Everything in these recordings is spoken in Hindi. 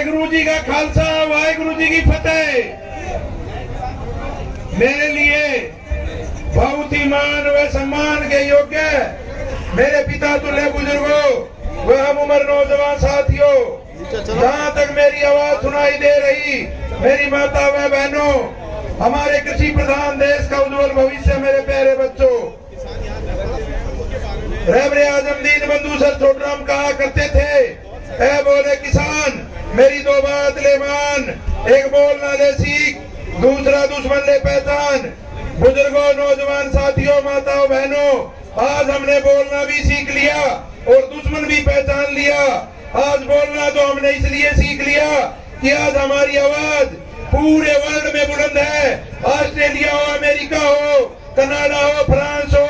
वाहिगुरु जी का खालसा, वाहिगुरु जी की फतेह। मेरे लिए बहुत ही मान व सम्मान के योग्य मेरे पिता तुल्य बुजुर्गों व हम उम्र नौजवान साथियों, जहाँ तक मेरी आवाज सुनाई दे रही, मेरी माता व बहनों, हमारे कृषि प्रधान देश का उज्जवल भविष्य, मेरे प्यारे बच्चों, रहबरे आजम दीनबंधु सर छोटराम कहा करते थे, ऐ बोले किसान मेरी दो बात ले मान, एक बोलना ले सीख, दूसरा दुश्मन ले पहचान। बुजुर्गों, नौजवान साथियों, माताओं, बहनों, आज हमने बोलना भी सीख लिया और दुश्मन भी पहचान लिया। आज बोलना तो हमने इसलिए सीख लिया कि आज हमारी आवाज पूरे वर्ल्ड में बुलंद है। ऑस्ट्रेलिया हो, अमेरिका हो, कनाडा हो, फ्रांस हो,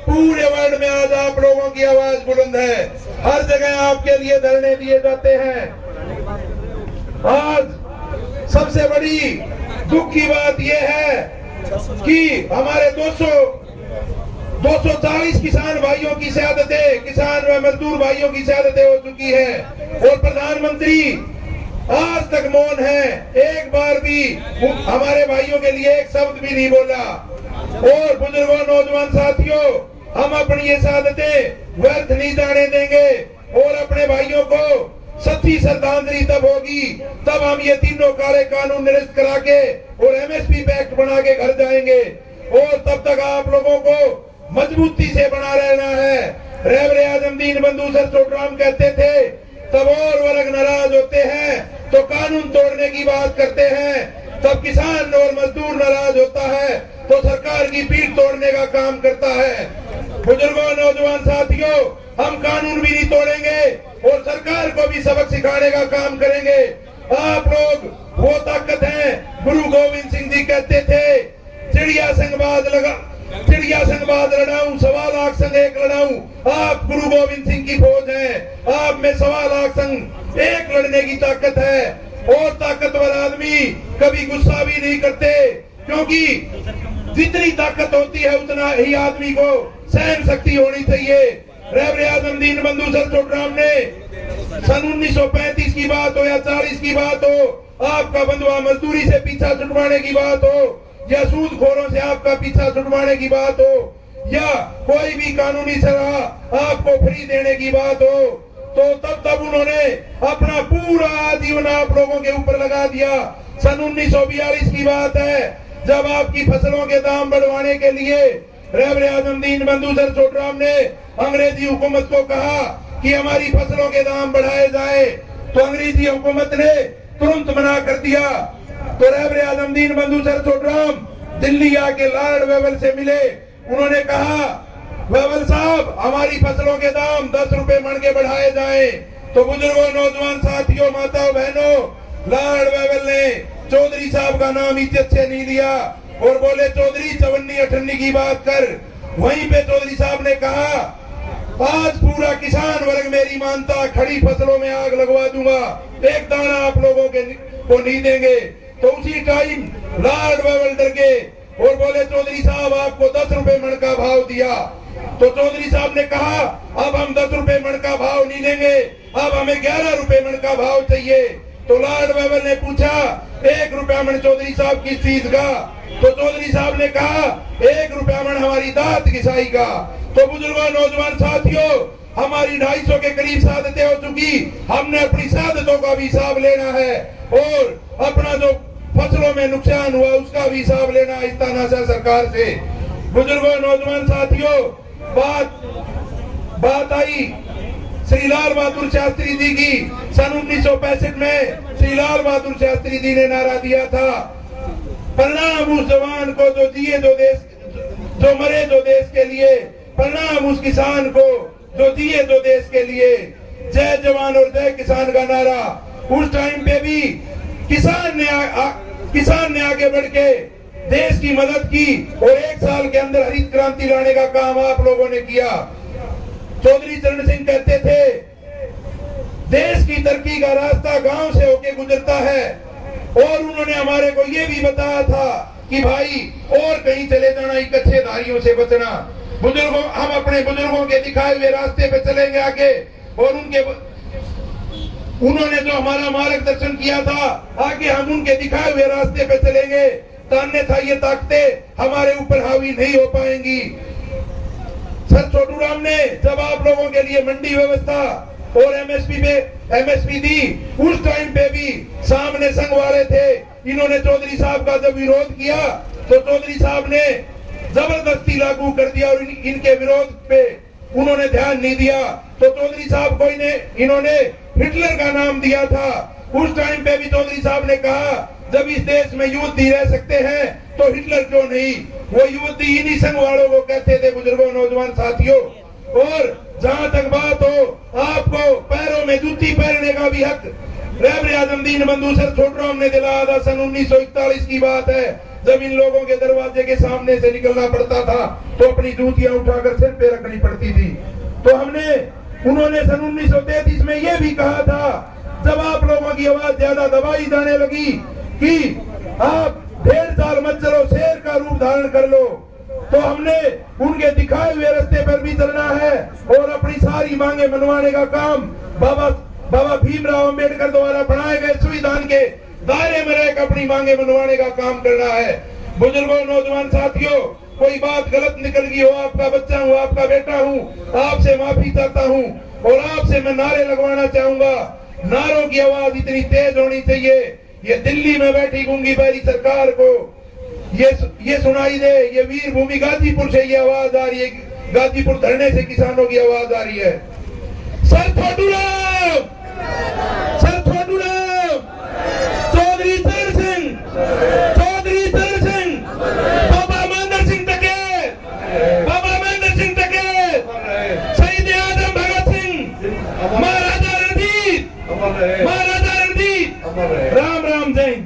पूरे वर्ल्ड में आज आप लोगों की आवाज बुलंद है। हर जगह आपके लिए धरने दिए जाते हैं। आज सबसे बड़ी दुख की बात यह है कि हमारे 240 किसान भाइयों की शहादतें, किसान व मजदूर भाइयों की शहादतें हो चुकी है और प्रधानमंत्री आज तक मौन है। एक बार भी हमारे भाइयों के लिए एक शब्द भी नहीं बोला। और बुजुर्गों, नौजवान साथियों, हम अपनी ये शहादतें व्यर्थ नहीं जाने देंगे और अपने भाइयों को सच्ची श्रद्धांजलि तब होगी तब हम ये तीनों काले कानून निरस्त करा के और एमएसपी एक्ट बना के घर जाएंगे। और तब तक आप लोगों को मजबूती से बना रहना है। रहबरे आजम दीनबंधु सर छोटराम कहते थे, तब और वर्ग नाराज होते हैं तो कानून तोड़ने की बात करते हैं, तब किसान और मजदूर नाराज होता है तो सरकार की पीठ तोड़ने का काम करता है। बुजुर्गों, नौजवान साथियों, हम कानून भी नहीं तोड़ेंगे और सरकार को भी सबक सिखाने का काम करेंगे। आप लोग वो ताकत है, गुरु गोविंद सिंह जी कहते थे, चिड़िया संगबाद लड़ाऊं, 1.25 लाख संग एक लड़ाऊं। आप गुरु गोविंद सिंह की फौज हैं, आप में 1.25 लाख संग एक लड़ने की ताकत है। और ताकतवर आदमी कभी गुस्सा भी नहीं करते, क्योंकि जितनी ताकत होती है उतना ही आदमी को सहन शक्ति होनी चाहिए। रहबरे आजम दीनबंधु सर छोटराम ने सन 1935 की बात हो या 40 की बात हो, आपका बंधुआ मजदूरी से पीछा छुड़वाने की बात हो या सूदखोरों से आपका पीछा छुड़वाने की बात हो या कोई भी कानूनी सलाह आपको फ्री देने की बात हो, तो तब उन्होंने अपना पूरा जीवन आप लोगों के ऊपर लगा दिया। सन 1942 की बात है, जब आपकी फसलों के दाम बढ़वाने के लिए रहबरे आजम दीनबंधु सर छोटराम ने अंग्रेजी हुकूमत को कहा कि हमारी फसलों के दाम बढ़ाए जाए, तो अंग्रेजी हुकूमत ने तुरंत मना कर दिया। तो रहबरे आजम दीनबंधु सर छोटराम दिल्ली आके लॉर्ड वेवल से मिले। उन्होंने कहा, वेवल साहब, हमारी फसलों के दाम 10 रुपए मन के बढ़ाए जाए। तो बुजुर्गों, नौजवान साथियों, माताओं, बहनों, लॉर्ड वेवल ने चौधरी साहब का नाम इज्जत से नहीं लिया और बोले, चौधरी 54-58 की बात कर। वहीं पे चौधरी साहब ने कहा, आज पूरा किसान वर्ग मेरी मानता, खड़ी फसलों में आग लगवा दूंगा, एक दाना आप लोगों के को नहीं देंगे। तो उसी टाइम लॉर्ड वेवल डर गए और बोले, चौधरी साहब आपको 10 रुपए मन का भाव दिया। तो चौधरी साहब ने कहा, अब हम 10 रुपए मन का भाव नहीं देंगे, अब हमें 11 रुपए मन का भाव चाहिए। तो लॉर्ड वेवल ने पूछा, 1 रुपया मन चौधरी साहब किस चीज का? तो चौधरी साहब ने कहा, 1 रुपया मन हमारी दांत घिसाई का। तो बुजुर्गों, नौजवान साथियों, हमारी 250 के करीब शहादतें हो चुकी, हमने अपनी शहादतों का भी हिसाब लेना है और अपना जो फसलों में नुकसान हुआ उसका भी हिसाब लेना इस तानाशाह सरकार से। बुजुर्गों, नौजवान साथियों, बात आई श्री लाल बहादुर शास्त्री जी की। सन 1965 में श्री लाल बहादुर शास्त्री जी ने नारा दिया था, प्रणाम उस जवान को जो जिए जो मरे जो देश के लिए, प्रणाम उस किसान को जो जिए जो देश के लिए। जय जवान और जय किसान का नारा उस टाइम पे भी किसान ने आगे बढ़ के देश की मदद की और 1 साल के अंदर हरित क्रांति लाने का काम आप लोगों ने किया। चौधरी चरण सिंह कहते थे, देश की तरक्की का रास्ता गांव से होके गुजरता है। और उन्होंने हमारे को ये भी बताया था कि भाई और कहीं चले जाना, कच्चे धारियों से बचना। बुजुर्गों, हम अपने बुजुर्गों के दिखाए हुए रास्ते पे चलेंगे आगे और उन्होंने जो हमारा मार्गदर्शन किया था, आगे हम उनके दिखाए हुए रास्ते पे चलेंगे, तो अन्यथा ये ताकतें हमारे ऊपर हावी नहीं हो पाएंगी। सर छोटू राम ने जब आप लोगों के लिए मंडी व्यवस्था और एमएसपी दी, उस टाइम पे भी सामने संघ वाले थे, इन्होंने चौधरी साहब का जब विरोध किया तो चौधरी साहब ने जबरदस्ती लागू कर दिया और इनके विरोध पे उन्होंने ध्यान नहीं दिया। तो चौधरी साहब को इन्होंने हिटलर का नाम दिया था। उस टाइम पे भी चौधरी साहब ने कहा जब इस देश में युद्ध ही रह सकते हैं तो हिटलर क्यों नहीं, वो युद्ध इन्हीं संघ वालों को कहते थे। बुजुर्गों, नौजवान साथियों, और जहां तक बात हो, आपको पैरों में जूती पहनने का भी हक रहबर आजम दीन बंधु सर छोटू राम ने दिलाया था। सन 1941 की बात है, जब इन लोगों के दरवाजे के सामने से निकलना पड़ता था तो अपनी जूतियां उठाकर सिर पे रखनी पड़ती थी। तो उन्होंने सन 1933 में यह भी कहा था, जब आप लोगों की आवाज ज्यादा दबाई जाने लगी कि आप ढेर साल मत चलो, शेर का रूप धारण कर लो, तो हमने उनके दिखाए हुए रास्ते पर भी चलना है और अपनी सारी मांगे मनवाने का काम बाबा भीमराव अंबेडकर द्वारा बनाए गए संविधान के दायरे में रहकर अपनी मांगे मनवाने का काम करना है। बुजुर्गों, नौजवान साथियों, कोई बात गलत निकल गई हो, आपका बच्चा हूँ, आपका बेटा हूँ, आपसे माफी चाहता हूँ और आपसे मैं नारे लगवाना चाहूंगा। नारों की आवाज इतनी तेज होनी चाहिए, ये दिल्ली में बैठी गूंगी बैरी सरकार को ये सुनाई दे। ये वीर भूमि गाजीपुर से ये आवाज आ रही है, गाजीपुर धरने से किसानों की आवाज आ रही है। सर छोटू राम, सर छोटू राम, चौधरी चरण सिंह, चौधरी चरण सिंह, बाबा महेंद्र सिंह टकेत, बाबा महेंद्र सिंह टकेत, शहीद आजम भगत सिंह, महाराजा रणजीत, महाराजा रणजीत, राम राम जय।